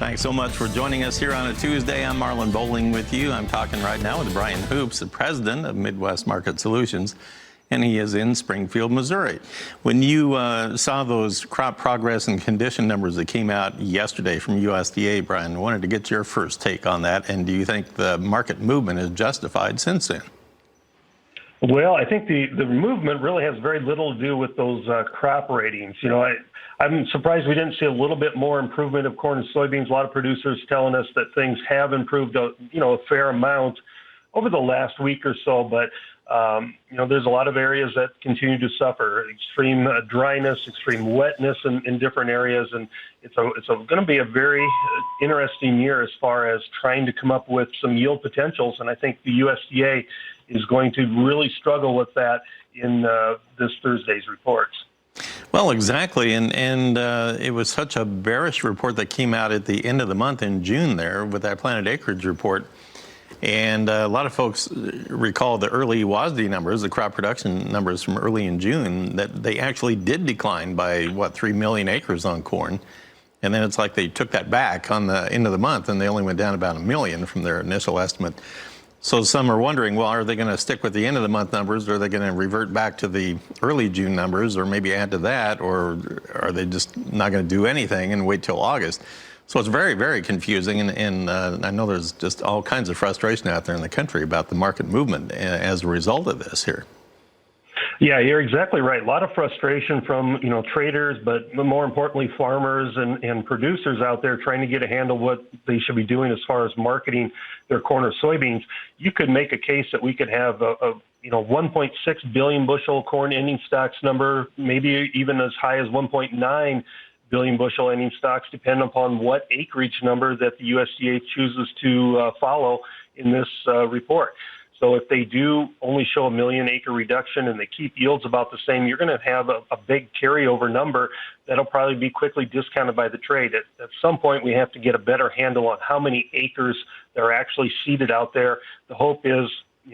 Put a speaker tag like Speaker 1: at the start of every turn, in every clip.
Speaker 1: Thanks so much for joining us here on a Tuesday. I'm Marlon Bowling with you. I'm talking right now with Brian Hoops, the president of Midwest Market Solutions, and he is in Springfield, Missouri. When you saw those crop progress and condition numbers that came out yesterday from USDA, Brian, I wanted to get your first take on that. And do you think the market movement is justified since then?
Speaker 2: Well, I think the movement really has very little to do with those crop ratings. You know, I'm surprised we didn't see a little bit more improvement of corn and soybeans. A lot of producers telling us that things have improved, a fair amount over the last week or so. But there's a lot of areas that continue to suffer extreme dryness, extreme wetness in different areas, and it's going to be a very interesting year as far as trying to come up with some yield potentials. And I think the USDA is going to really struggle with that in this Thursday's reports.
Speaker 1: Well, exactly, and it was such a bearish report that came out at the end of the month in June there with that planted acreage report. And a lot of folks recall the early WASDE numbers, the crop production numbers from early in June, that they actually did decline by, 3 million acres on corn. And then it's like they took that back on the end of the month, and they only went down about 1 million from their initial estimate. So some are wondering, well, are they going to stick with the end of the month numbers, or are they going to revert back to the early June numbers, or maybe add to that, or are they just not going to do anything and wait till August? So it's very, very confusing, and I know there's just all kinds of frustration out there in the country about the market movement as a result of this here.
Speaker 2: Yeah, you're exactly right. A lot of frustration from traders, but more importantly, farmers and producers out there trying to get a handle what they should be doing as far as marketing their corn or soybeans. You could make a case that we could have a 1.6 billion bushel corn ending stocks number, maybe even as high as 1.9 billion bushel ending stocks, depending upon what acreage number that the USDA chooses to follow in this report. So if they do only show 1 million acre reduction and they keep yields about the same, you're going to have a big carryover number that'll probably be quickly discounted by the trade. At some point, we have to get a better handle on how many acres that are actually seeded out there. The hope is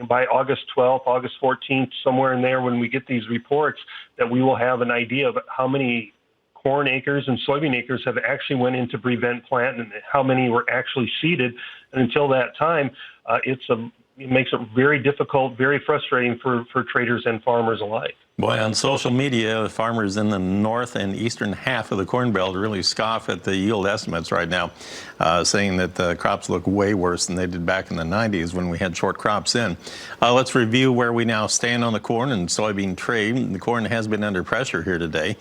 Speaker 2: by August 12th, August 14th, somewhere in there when we get these reports, that we will have an idea of how many corn acres and soybean acres have actually went into prevent plant and how many were actually seeded. And until that time, it makes it very difficult, very frustrating for traders and farmers alike.
Speaker 1: Boy, on social media, farmers in the north and eastern half of the Corn Belt really scoff at the yield estimates right now, saying that the crops look way worse than they did back in the 90s when we had short crops in. Let's review where we now stand on the corn and soybean trade. The corn has been under pressure here today.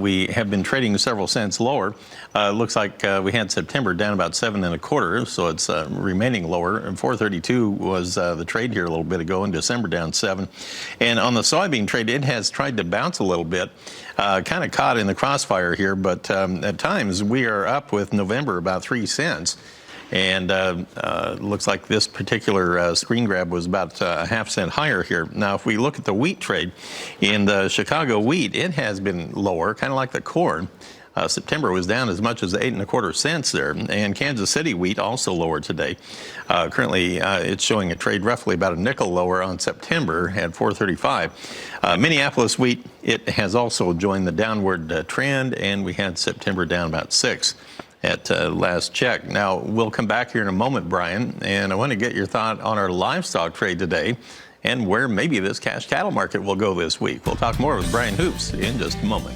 Speaker 1: We have been trading several cents lower. Looks like we had September down about 7 1/4, so it's remaining lower. And 432 was the trade here a little bit ago, in December down 7. And on the soybean trade, it has tried to bounce a little bit, kind of caught in the crossfire here, but at times we are up with November about 3 cents. And looks like this particular screen grab was about a ½ cent higher here. Now, if we look at the wheat trade, in the Chicago wheat, it has been lower, kind of like the corn. September was down as much as 8 1/4 cents there, and Kansas City wheat also lower today. Currently, it's showing a trade roughly about a nickel lower on September at 435. Minneapolis wheat, it has also joined the downward trend, and we had September down about 6 at last check. Now, we'll come back here in a moment, Brian, and I want to get your thought on our livestock trade today and where maybe this cash cattle market will go this week. We'll talk more with Brian Hoops in just a moment.